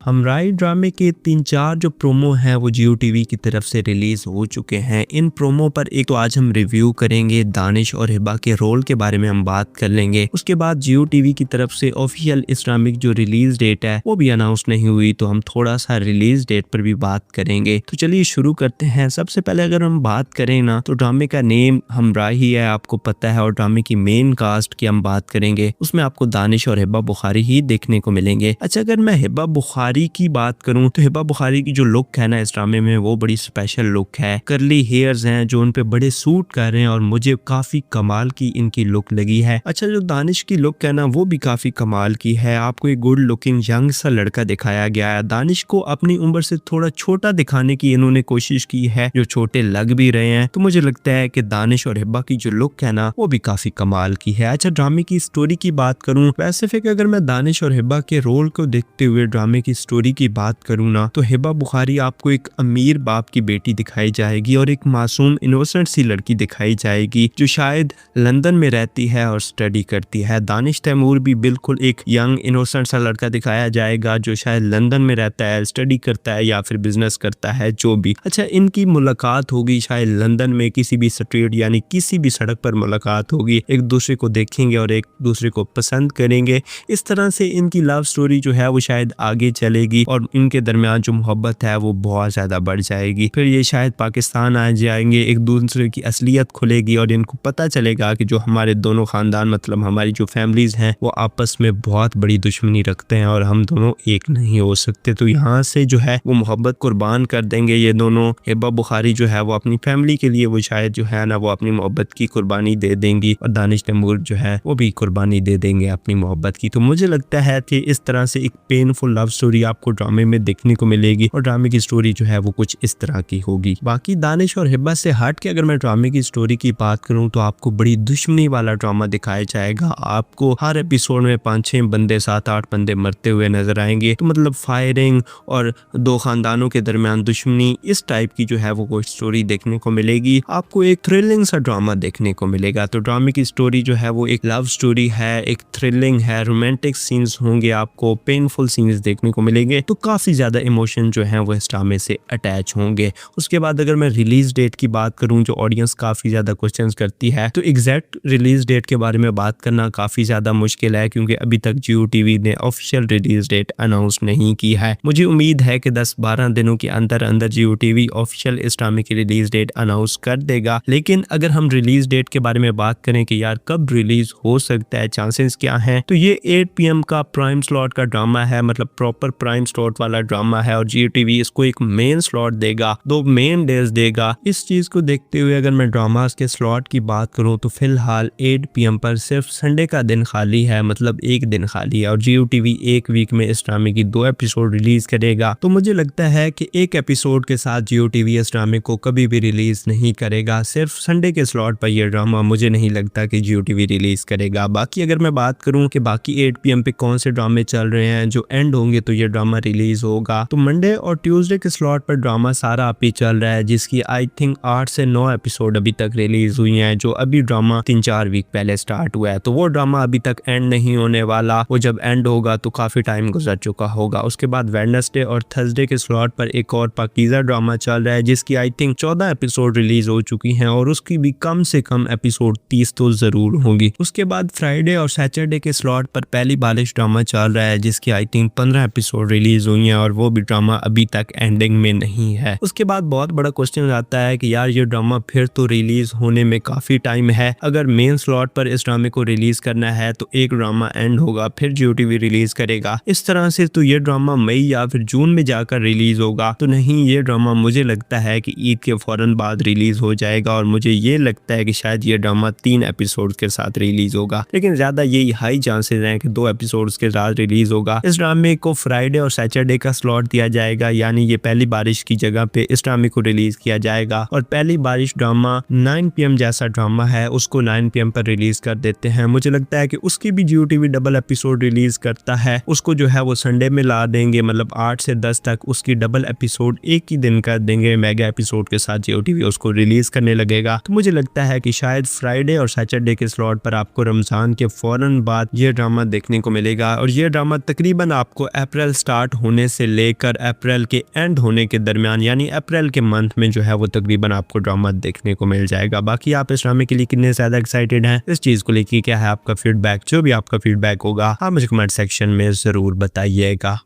हमराई ड्रामे के 3-4 जो प्रोमो हैं वो जियो टीवी की तरफ से रिलीज हो चुके हैं। इन प्रोमो पर एक तो आज हम रिव्यू करेंगे, दानिश और हिबा के रोल के बारे में हम बात कर लेंगे। उसके बाद जियो टीवी की तरफ से ऑफिशियल इस्लामिक जो रिलीज डेट है वो भी अनाउंस नहीं हुई, तो हम थोड़ा सा रिलीज डेट पर भी बात करेंगे। तो चलिए शुरू करते हैं। सबसे पहले अगर हम बात करें ना तो ड्रामे का नेम हमराई ही है, आपको पता है। और ड्रामे की मेन कास्ट की हम बात करेंगे, उसमें आपको दानिश और हिबा बुखारी ही देखने को मिलेंगे। अच्छा, अगर मैं हिबा बुखारी की बात करूं तो हिबा बुखारी की जो लुक है ना इस ड्रामे में वो बड़ी स्पेशल लुक है। करली हेयर्स हैं जो उन पे बड़े सूट कर रहे हैं और मुझे काफी कमाल की इनकी लुक लगी है। अच्छा, जो दानिश की लुक है ना वो भी काफी कमाल की है। आपको एक गुड लुकिंग यंग सा लड़का दिखाया गया है। दानिश को अपनी उम्र से थोड़ा छोटा दिखाने की इन्होंने कोशिश की है, जो छोटे लग भी रहे हैं। तो मुझे लगता है कि दानिश और हिबा की जो लुक है ना वो भी काफी कमाल की है। अच्छा, ड्रामे की स्टोरी की बात करूं, स्पेसिफिक अगर मैं दानिश और हिबा के रोल को देखते हुए ड्रामे की स्टोरी की बात करूं ना तो हिबा बुखारी आपको एक अमीर बाप की बेटी दिखाई जाएगी और एक मासूम इनोसेंट सी लड़की दिखाई जाएगी जो शायद लंदन में रहती है और स्टडी करती है। दानिश तैमूर भी बिल्कुल एक यंग इनोसेंट सा लड़का दिखाया जाएगा जो शायद लंदन में रहता है, स्टडी करता है या फिर बिजनेस करता है, जो भी। अच्छा, इनकी मुलाकात होगी शायद लंदन में किसी भी स्ट्रीट यानी किसी भी सड़क पर मुलाकात होगी। एक दूसरे को देखेंगे और एक दूसरे को पसंद करेंगे। इस तरह से इनकी लव स्टोरी जो है वो शायद आगे चलेगी और इनके दरमियान जो मोहब्बत है वो बहुत ज्यादा बढ़ जाएगी। फिर ये शायद पाकिस्तान आ जाएंगे, एक दूसरे की असलियत खुलेगी और इनको पता चलेगा कि जो हमारे दोनों खानदान मतलब हमारी जो फैमिलीज हैं वो आपस में बहुत बड़ी दुश्मनी रखते हैं और हम दोनों एक नहीं हो सकते। तो यहाँ से जो है वो मोहब्बत कुर्बान कर देंगे ये दोनों। हिबा बुखारी जो है वो अपनी फैमिली के लिए वो शायद जो है ना वो अपनी मोहब्बत की कुर्बानी दे देंगी और दानिश तैमूर जो है वो भी कुर्बानी दे देंगे अपनी मोहब्बत की। तो मुझे लगता है कि इस तरह से एक पेनफुल लव स्टोरी आपको ड्रामे में देखने को मिलेगी और ड्रामे की स्टोरी जो है वो कुछ इस तरह की होगी। बाकी दानिश और हिबा से हट के अगर मैं ड्रामे की स्टोरी की बात करूं तो आपको बड़ी दुश्मनी वाला ड्रामा दिखाया जाएगा। आपको हर एपिसोड में 5-6 बंदे 7-8 बंदे मरते हुए नजर आएंगे। तो मतलब फायरिंग और दो खानदानों के दरमियान दुश्मनी, इस टाइप की जो है वो कोई स्टोरी देखने को मिलेगी। आपको एक थ्रिलिंग सा ड्रामा देखने को मिलेगा। तो ड्रामे की स्टोरी जो है वो एक लव स्टोरी है, एक थ्रिलिंग है, रोमांटिक सीन्स होंगे, आपको पेनफुल सीन्स देखने को मिलेंगे। तो काफी ज्यादा इमोशन जो है वो इस ड्रामे से अटैच होंगे। उसके बाद अगर मैं रिलीज डेट की बात करूं, जो ऑडियंस काफी ज्यादा क्वेश्चंस करती है, तो एग्जैक्ट रिलीज डेट के बारे में बात करना काफी ज्यादा मुश्किल है क्योंकि अभी तक जियो टीवी ने ऑफिशियल रिलीज डेट अनाउंस नहीं की है। मुझे उम्मीद है कि 10-12 दिनों के अंदर अंदर जियो टीवी ऑफिशियल इस ड्रामे की रिलीज डेट अनाउंस कर देगा। लेकिन अगर हम रिलीज डेट के बारे में बात करें कि यार कब रिलीज हो सकता है, चांसेस क्या हैं, तो ये 8 PM का प्राइम स्लॉट का ड्रामा है, मतलब प्रॉपर प्राइम स्लॉट वाला ड्रामा है और जियो टीवी इसको एक मेन स्लॉट देगा, 2 मेन डेज देगा। इस चीज को देखते हुए अगर मैं ड्रामास के स्लॉट की बात करूं तो फिलहाल 8 PM पर सिर्फ संडे का दिन खाली है, मतलब एक दिन खाली है और जियो टीवी एक वीक में इस ड्रामे की 2 एपिसोड रिलीज करेगा। तो मुझे लगता है कि एक एपिसोड के साथ जियो टीवी इस ड्रामे को कभी भी रिलीज नहीं करेगा। सिर्फ संडे के स्लॉट पर यह ड्रामा मुझे नहीं लगता कि जियो टीवी रिलीज करेगा। बाकी अगर मैं बात करूं कि बाकी 8 PM पे कौन से ड्रामे चल रहे हैं जो एंड होंगे तो ये ड्रामा रिलीज होगा, तो मंडे और ट्यूसडे के स्लॉट पर ड्रामा सारा अभी चल रहा है जिसकी आई थिंक 8 से 9 एपिसोड अभी तक रिलीज हुई हैं। जो अभी ड्रामा 3-4 वीक पहले स्टार्ट हुआ है तो वो ड्रामा अभी तक एंड नहीं होने वाला। वो जब एंड होगा तो काफी टाइम गुजर चुका होगा। उसके बाद वेडनेसडे और थर्सडे के स्लॉट पर एक और पाकीज़ा ड्रामा चल रहा है जिसकी आई थिंक 14 एपिसोड रिलीज हो चुकी हैं और उसकी भी कम से कम एपिसोड 30 तो जरूर होगी। उसके बाद फ्राइडे और सैटरडे के स्लॉट पर पहली बारिश ड्रामा चल रहा है जिसकी आई थिंक 15 एपिसोड रिलीज हुई हैं और वो भी ड्रामा अभी तक एंडिंग में नहीं है। उसके बाद बहुत बड़ा क्वेश्चन आता है कि यार ये ड्रामा फिर तो रिलीज होने में काफी टाइम है। अगर मेन स्लॉट पर इस ड्रामे को रिलीज करना है तो एक ड्रामा एंड होगा फिर जियो टीवी रिलीज करेगा। इस तरह से तो ये ड्रामा मई या फिर जून में जाकर रिलीज होगा। तो नहीं, ये ड्रामा मुझे लगता है कि ईद के फौरन बाद रिलीज हो जाएगा और मुझे ये लगता है कि शायद ये ड्रामा 3 एपिसोड के साथ रिलीज होगा। लेकिन ज्यादा यही हाई चांसेस हैं कि 2 एपिसोड्स के साथ रिलीज होगा। इस ड्रामे को फ्राइडे और सैटरडे का स्लॉट दिया जाएगा, यानी ये पहली बारिश की जगह पे इस ड्रामे को रिलीज किया जाएगा और पहली बारिश ड्रामा 9 PM जैसा ड्रामा है उसको 9 PM पर रिलीज कर देते हैं। मुझे लगता है कि उसकी भी जियो टीवी डबल एपिसोड रिलीज करता है, उसको जो है वो संडे में ला देंगे, मतलब 8 से 10 तक उसकी डबल एपिसोड एक ही दिन कर देंगे मेगा एपिसोड के साथ जियो टीवी उसको रिलीज करने लगेगा। तो मुझे लगता है कि शायद फ्राइडे और सैटरडे के स्लॉट पर आपको रमजान के फौरन बाद ये ड्रामा देखने को मिलेगा और ये ड्रामा तकरीबन आपको अप्रैल स्टार्ट होने से लेकर अप्रैल के एंड होने के दरमियान यानी अप्रैल के मंथ में जो है वो तकरीबन आपको ड्रामा देखने को मिल जाएगा। बाकी आप इस ड्रामे के लिए कितने ज्यादा एक्साइटेड हैं, इस चीज को लेकर क्या है आपका फीडबैक, जो भी आपका फीडबैक होगा आप मुझे कमेंट सेक्शन में जरूर बताइएगा।